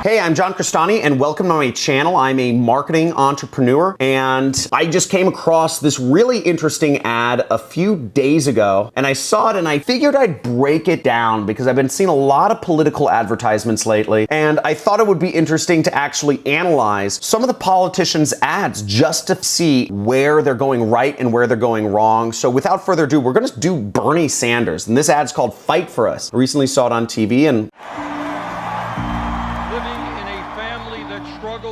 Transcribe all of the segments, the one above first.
Hey, I'm JohnCrestani and welcome to my channel. I'm a marketing entrepreneur and I just came across this really interesting ad a few days ago and I saw it and I figured I'd break it down because I've been seeing a lot of political advertisements lately and I thought it would be interesting to actually analyze some of the politicians' ads just to see where they're going right and where they're going wrong. So without further ado, we're going to do Bernie Sanders and this ad's called Fight for Us. I recently saw it on TV and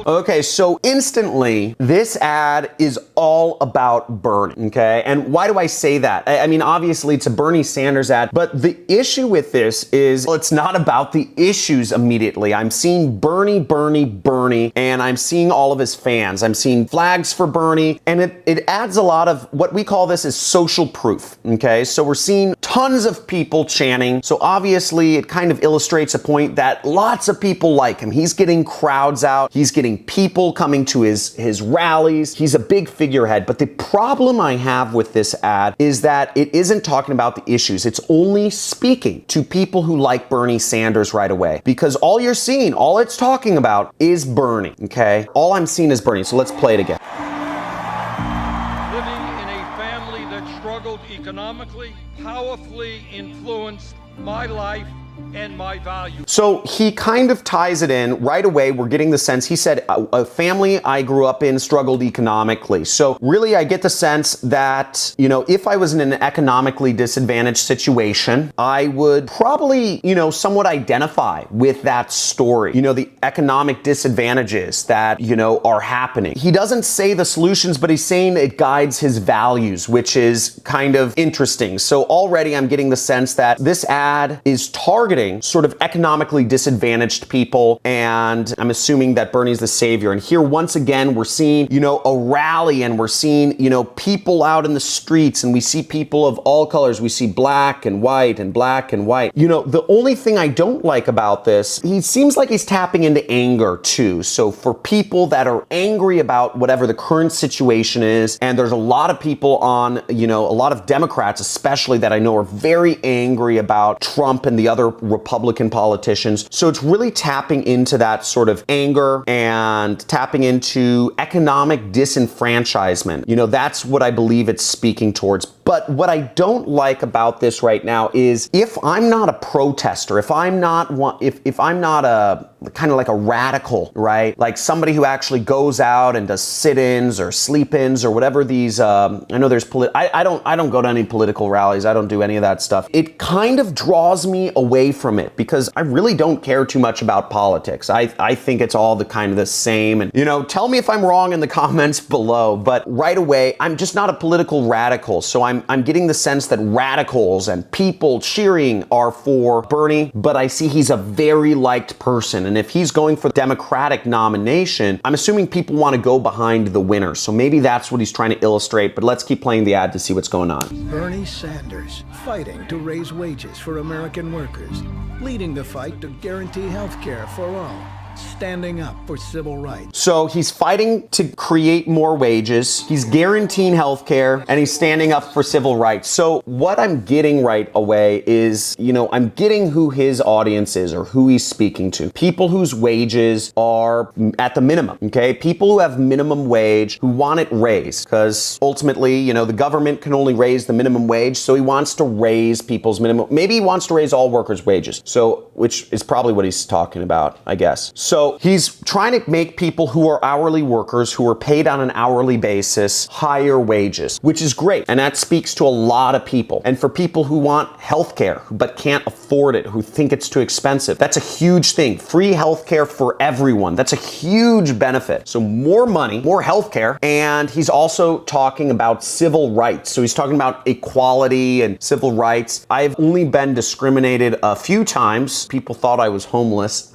okay, so instantly, this ad is all about Bernie, okay? And why do I say that? I mean, obviously, it's a Bernie Sanders ad, but the issue with this is, well, it's not about the issues immediately. I'm seeing Bernie, and I'm seeing all of his fans. I'm seeing flags for Bernie, and it adds a lot of what we call this is social proof, okay? So we're seeing tons of people chanting, so obviously, it kind of illustrates a point that lots of people like him. He's getting crowds out, he's getting people coming to his rallies. He's a big figurehead. But the problem I have with this ad is that it isn't talking about the issues. It's only speaking to people who like Bernie Sanders right away. Because all you're seeing, all it's talking about is Bernie, okay? All I'm seeing is Bernie. So let's play it again. Living in a family that struggled economically, powerfully influenced my life and my values. So he kind of ties it in right away. We're getting the sense, he said, a family I grew up in struggled economically. So really I get the sense that, you know, if I was in an economically disadvantaged situation, I would probably, you know, somewhat identify with that story. You know, the economic disadvantages that, you know, are happening. He doesn't say the solutions, but he's saying it guides his values, which is kind of interesting. So already I'm getting the sense that this ad is targeting sort of economically disadvantaged people, and I'm assuming that Bernie's the savior. And here, once again, we're seeing, you know, a rally, and we're seeing, you know, people out in the streets, and we see people of all colors. We see black and white and black and white. You know, the only thing I don't like about this, he seems like he's tapping into anger too. So for people that are angry about whatever the current situation is, and there's a lot of people on, you know, a lot of Democrats especially that I know are very angry about Trump and the other Republican politicians. So it's really tapping into that sort of anger and tapping into economic disenfranchisement. You know, that's what I believe it's speaking towards. But what I don't like about this right now is if I'm not a protester, if I'm not a kind of like a radical, right? Like somebody who actually goes out and does sit-ins or sleep-ins or whatever these, I know there's I don't go to any political rallies. I don't do any of that stuff. It kind of draws me away from it because I really don't care too much about politics. I think it's all the kind of the same. And, you know, tell me if I'm wrong in the comments below, but right away, I'm just not a political radical. So I'm getting the sense that radicals and people cheering are for Bernie, but I see he's a very liked person. And if he's going for the Democratic nomination, I'm assuming people want to go behind the winner. So maybe that's what he's trying to illustrate, but let's keep playing the ad to see what's going on. Bernie Sanders, fighting to raise wages for American workers, leading the fight to guarantee health care for all, standing up for civil rights. So he's fighting to create more wages, he's guaranteeing health care, and he's standing up for civil rights. So what I'm getting right away is, you know, I'm getting who his audience is or who he's speaking to. People whose wages are at the minimum, okay? People who have minimum wage, who want it raised, because ultimately, you know, the government can only raise the minimum wage, so he wants to raise people's minimum, maybe he wants to raise all workers' wages, so, which is probably what he's talking about, I guess. So he's trying to make people who are hourly workers, who are paid on an hourly basis, higher wages, which is great. And that speaks to a lot of people. And for people who want healthcare, but can't afford it, who think it's too expensive, that's a huge thing. Free healthcare for everyone. That's a huge benefit. So more money, more healthcare. And he's also talking about civil rights. So he's talking about equality and civil rights. I've only been discriminated a few times. People thought I was homeless.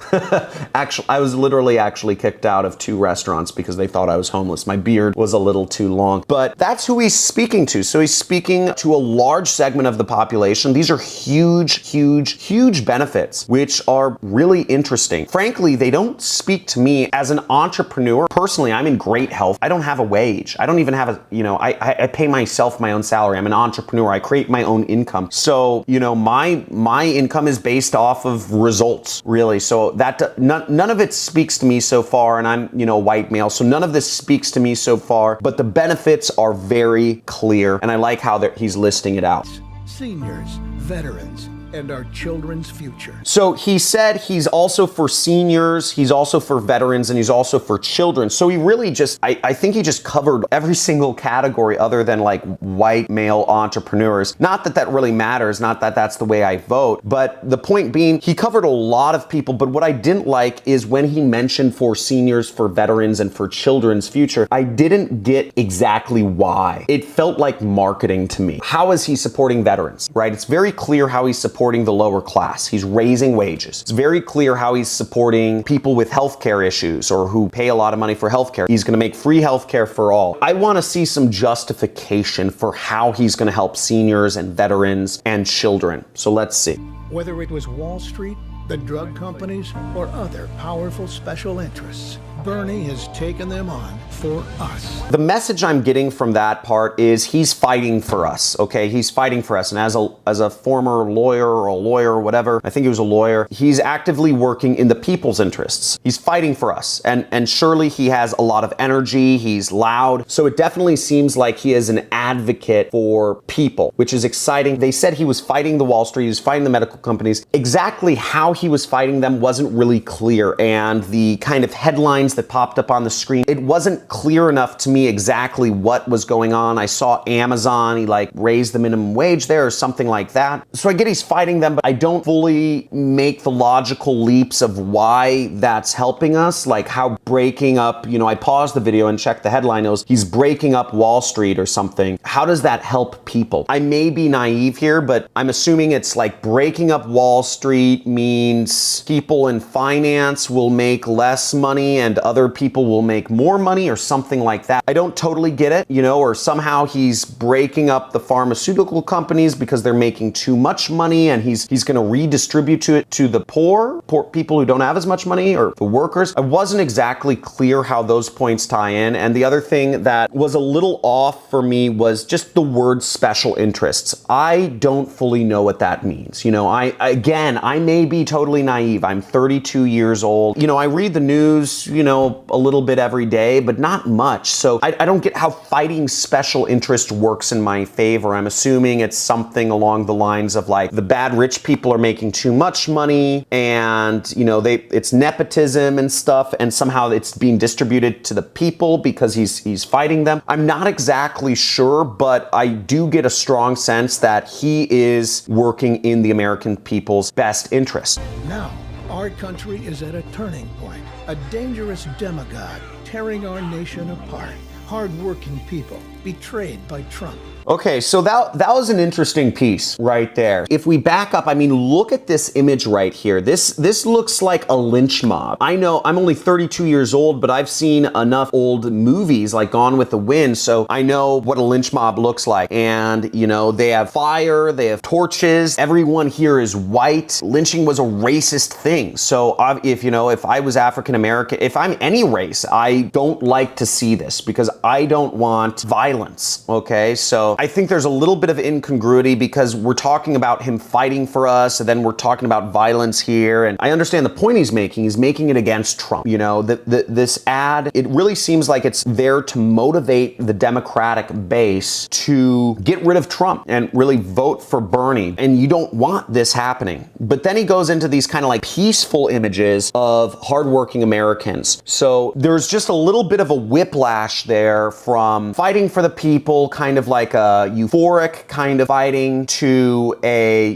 Actually, I was literally actually kicked out of 2 restaurants because they thought I was homeless. My beard was a little too long. But that's who he's speaking to. So he's speaking to a large segment of the population. These are huge huge benefits, which are really interesting. Frankly, they don't speak to me as an entrepreneur. Personally, I'm in great health. I don't have a wage. I don't even have I pay myself my own salary. I'm an entrepreneur. I create my own income. So, my income is based off of results, really. So that none of it speaks to me so far, and I'm, a white male. So none of this speaks to me so far, but the benefits are very clear, and I like how he's listing it out. Seniors, veterans, and our children's future. So he said he's also for seniors, he's also for veterans, and he's also for children. So he really I think he just covered every single category other than like white male entrepreneurs. Not that that really matters, not that that's the way I vote, but the point being, he covered a lot of people. But what I didn't like is when he mentioned for seniors, for veterans, and for children's future, I didn't get exactly why. It felt like marketing to me. How is he supporting veterans, right? It's very clear how he's supporting the lower class. He's raising wages. It's very clear how he's supporting people with healthcare issues or who pay a lot of money for healthcare. He's going to make free healthcare for all. I want to see some justification for how he's going to help seniors and veterans and children. So let's see. Whether it was Wall Street, the drug companies, or other powerful special interests, Bernie has taken them on for us. The message I'm getting from that part is he's fighting for us, okay? He's fighting for us. And as a former lawyer or whatever, I think he was a lawyer, he's actively working in the people's interests. He's fighting for us. And surely he has a lot of energy. He's loud. So it definitely seems like he is an advocate for people, which is exciting. They said he was fighting the Wall Street, he was fighting the medical companies. Exactly how he was fighting them wasn't really clear. And the kind of headlines that popped up on the screen, it wasn't clear enough to me exactly what was going on. I saw Amazon, he raised the minimum wage there or something like that. So I get he's fighting them, but I don't fully make the logical leaps of why that's helping us. Like how breaking up, I paused the video and checked the headline. It was, he's breaking up Wall Street or something. How does that help people? I may be naive here, but I'm assuming it's like breaking up Wall Street means people in finance will make less money and other people will make more money or something like that. I don't totally get it, or somehow he's breaking up the pharmaceutical companies because they're making too much money and he's going to redistribute it to the poor people who don't have as much money or the workers. I wasn't exactly clear how those points tie in. And the other thing that was a little off for me was just the word special interests. I don't fully know what that means. I may be totally naive. I'm 32 years old. I read the news, a little bit every day, but not much. So I don't get how fighting special interest works in my favor. I'm assuming it's something along the lines of like the bad rich people are making too much money and, it's nepotism and stuff, and somehow it's being distributed to the people because he's fighting them. I'm not exactly sure, but I do get a strong sense that he is working in the American people's best interest. Now, our country is at a turning point. A dangerous demagogue tearing our nation apart. Hard-working people betrayed by Trump. Okay, so that was an interesting piece right there. If we back up, look at this image right here. This looks like a lynch mob. I know I'm only 32 years old, but I've seen enough old movies like Gone with the Wind, so I know what a lynch mob looks like. And, they have fire, they have torches, everyone here is white. Lynching was a racist thing. So if I was African American, if I'm any race, I don't like to see this because I don't want violence, okay? So I think there's a little bit of incongruity because we're talking about him fighting for us and then we're talking about violence here. And I understand the point he's making. He's making it against Trump. This ad, it really seems like it's there to motivate the Democratic base to get rid of Trump and really vote for Bernie. And you don't want this happening. But then he goes into these kind of like peaceful images of hardworking Americans. So there's just a little bit of a whiplash there from fighting for the people, kind of like a euphoric kind of fighting, to a,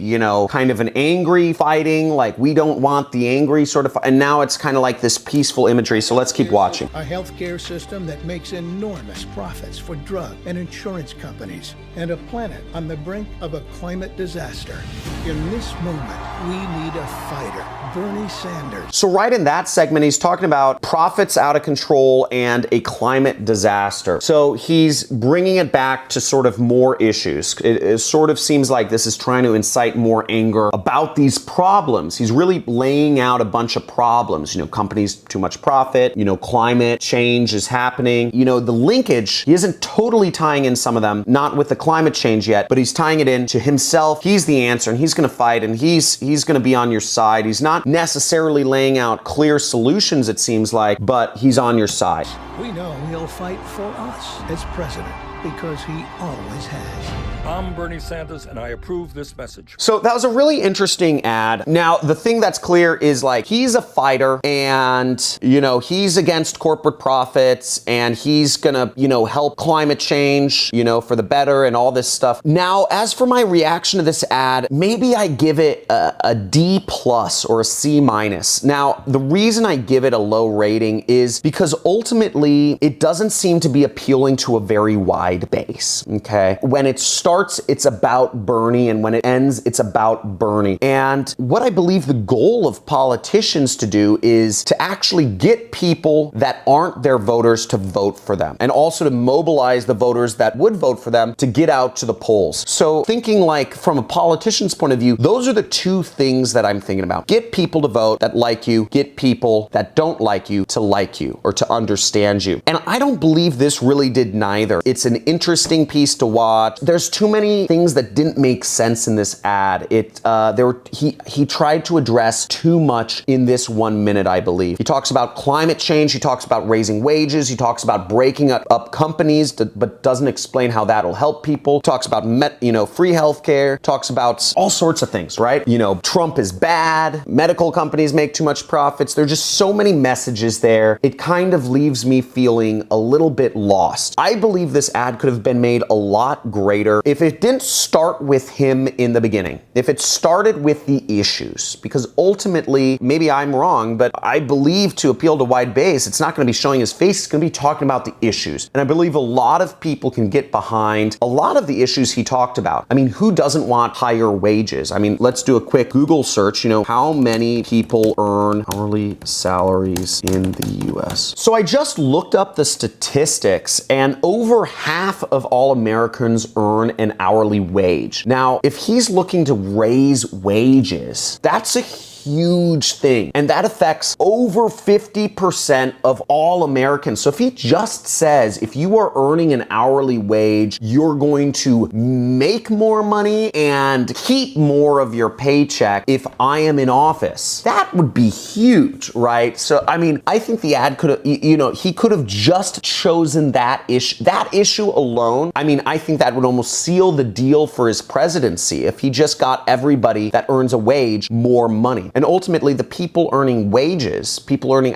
kind of an angry fighting, like we don't want the angry sort of, and now it's kind of like this peaceful imagery. So let's keep watching. A healthcare system that makes enormous profits for drug and insurance companies, and a planet on the brink of a climate disaster. In this moment, we need a fighter, Bernie Sanders. So right in that segment, he's talking about profits out of control and a climate disaster. So he's bringing it back to sort of more issues. It sort of seems like this is trying to incite more anger about these problems. He's really laying out a bunch of problems. Companies too much profit, climate change is happening. The linkage, he isn't totally tying in some of them, not with the climate change yet, but he's tying it in to himself. He's the answer, and he's going to fight, and he's going to be on your side. He's not necessarily laying out clear solutions, it seems like, but he's on your side. We know he'll fight for us as president because he always has. I'm Bernie Sanders, and I approve this message. So that was a really interesting ad. Now, the thing that's clear is he's a fighter, and, he's against corporate profits, and he's gonna, help climate change, for the better and all this stuff. Now, as for my reaction to this ad, maybe I give it a D plus or a C minus. Now, the reason I give it a low rating is because ultimately it doesn't seem to be appealing to a very wide base, okay? When it starts, it's about Bernie, and when it ends, it's about Bernie. And what I believe the goal of politicians to do is to actually get people that aren't their voters to vote for them, and also to mobilize the voters that would vote for them to get out to the polls. So thinking from a politician's point of view, those are the two things that I'm thinking about. Get people to vote that like you, get people that don't like you to like you or to understand you. And I don't believe this really did neither. It's an interesting piece to watch. There's too many things that didn't make sense in this ad. He tried to address too much in this 1 minute, I believe. He talks about climate change. He talks about raising wages. He talks about breaking up companies, but doesn't explain how that'll help people. Talks about free healthcare. Talks about all sorts of things, right? Trump is bad. Medical companies make too much profits. There's just so many messages there. It kind of leaves me feeling a little bit lost. I believe this ad could have been made a lot greater if it didn't start with him in the beginning. If it started with the issues, because ultimately, maybe I'm wrong, but I believe to appeal to wide base, it's not going to be showing his face. It's going to be talking about the issues. And I believe a lot of people can get behind a lot of the issues he talked about. I mean, who doesn't want higher wages? I mean, let's do a quick Google search. How many people earn hourly salaries in the US? So I just looked up the statistics, and over half of all Americans earn an hourly wage. Now, if he's looking to raise wages, that's a huge thing, and that affects over 50% of all Americans. So if he just says, if you are earning an hourly wage, you're going to make more money and keep more of your paycheck if I am in office, that would be huge, right? So, I mean, I think the ad could have, he could have just chosen that issue alone. I mean, I think that would almost seal the deal for his presidency if he just got everybody that earns a wage more money. And ultimately, the people earning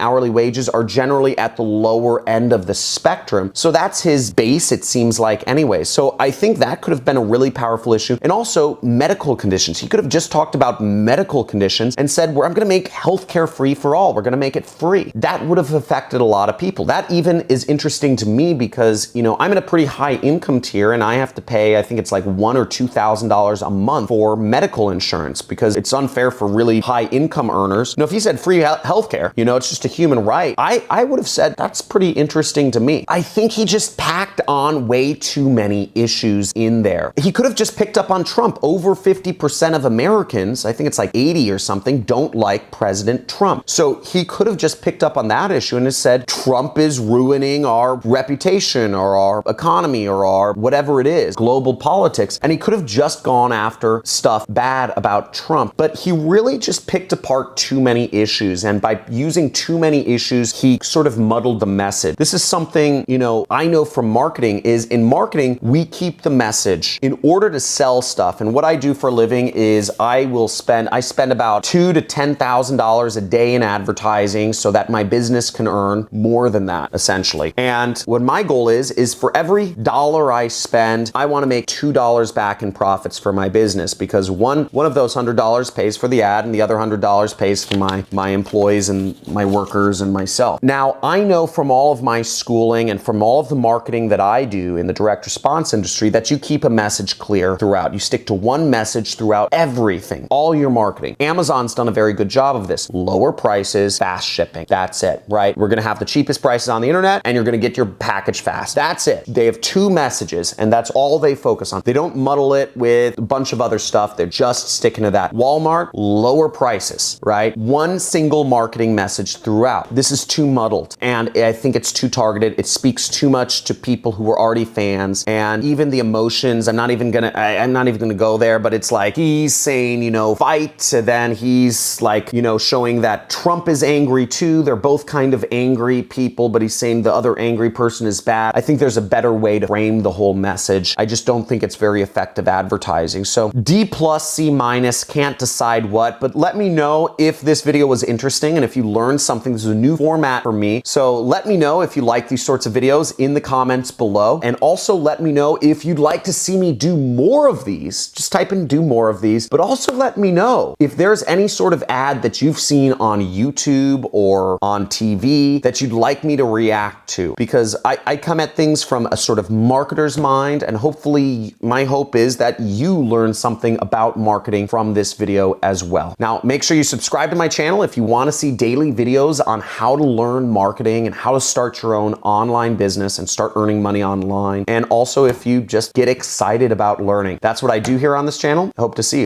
hourly wages are generally at the lower end of the spectrum. So that's his base, it seems like, anyway. So I think that could have been a really powerful issue. And also medical conditions. He could have just talked about medical conditions and said, well, I'm going to make healthcare free for all. We're going to make it free. That would have affected a lot of people. That even is interesting to me because, I'm in a pretty high income tier and I have to pay, I think it's like $1,000 or $2,000 a month for medical insurance because it's unfair for really high income earners. If he said free healthcare, it's just a human right, I would have said that's pretty interesting to me. I think he just packed on way too many issues in there. He could have just picked up on Trump. Over 50% of Americans, I think it's like 80 or something, don't like President Trump. So he could have just picked up on that issue and has said, Trump is ruining our reputation or our economy or our whatever it is, global politics. And he could have just gone after stuff bad about Trump. But he really just picked apart too many issues, and by using too many issues, he sort of muddled the message. This is something, I know from marketing is in marketing, we keep the message in order to sell stuff. And what I do for a living is I spend about $2,000 to $10,000 a day in advertising so that my business can earn more than that, essentially. And what my goal is for every dollar I spend, I want to make $2 back in profits for my business, because one of those $100 pays for the ad and the other $100 pays for my employees and my workers and myself. Now, I know from all of my schooling and from all of the marketing that I do in the direct response industry that you keep a message clear throughout. You stick to one message throughout everything, all your marketing. Amazon's done a very good job of this. Lower prices, fast shipping. That's it, right? We're gonna have the cheapest prices on the internet and you're gonna get your package fast. That's it. They have two messages and that's all they focus on. They don't muddle it with a bunch of other stuff. They're just sticking to that. Walmart, lower prices, right? One single marketing message throughout. This is too muddled and I think it's too targeted. It speaks too much to people who are already fans, and even the emotions, I'm not even gonna go there, but it's like he's saying, you know, fight, then he's like, you know, showing that Trump is angry too. They're both kind of angry people, but he's saying the other angry person is bad. I think there's a better way to frame the whole message. I just don't think it's very effective advertising. So D+, C-, can't decide what, but let me know if this video was interesting and if you learned something. This is a new format for me. So let me know if you like these sorts of videos in the comments below. And also let me know if you'd like to see me do more of these. Just type in do more of these, but also let me know if there's any sort of ad that you've seen on YouTube or on TV that you'd like me to react to, because I come at things from a sort of marketer's mind, and hopefully my hope is that you learn something about marketing from this video as well. Now, make sure you subscribe to my channel if you want to see daily videos on how to learn marketing and how to start your own online business and start earning money online. And also if you just get excited about learning. That's what I do here on this channel. I hope to see you.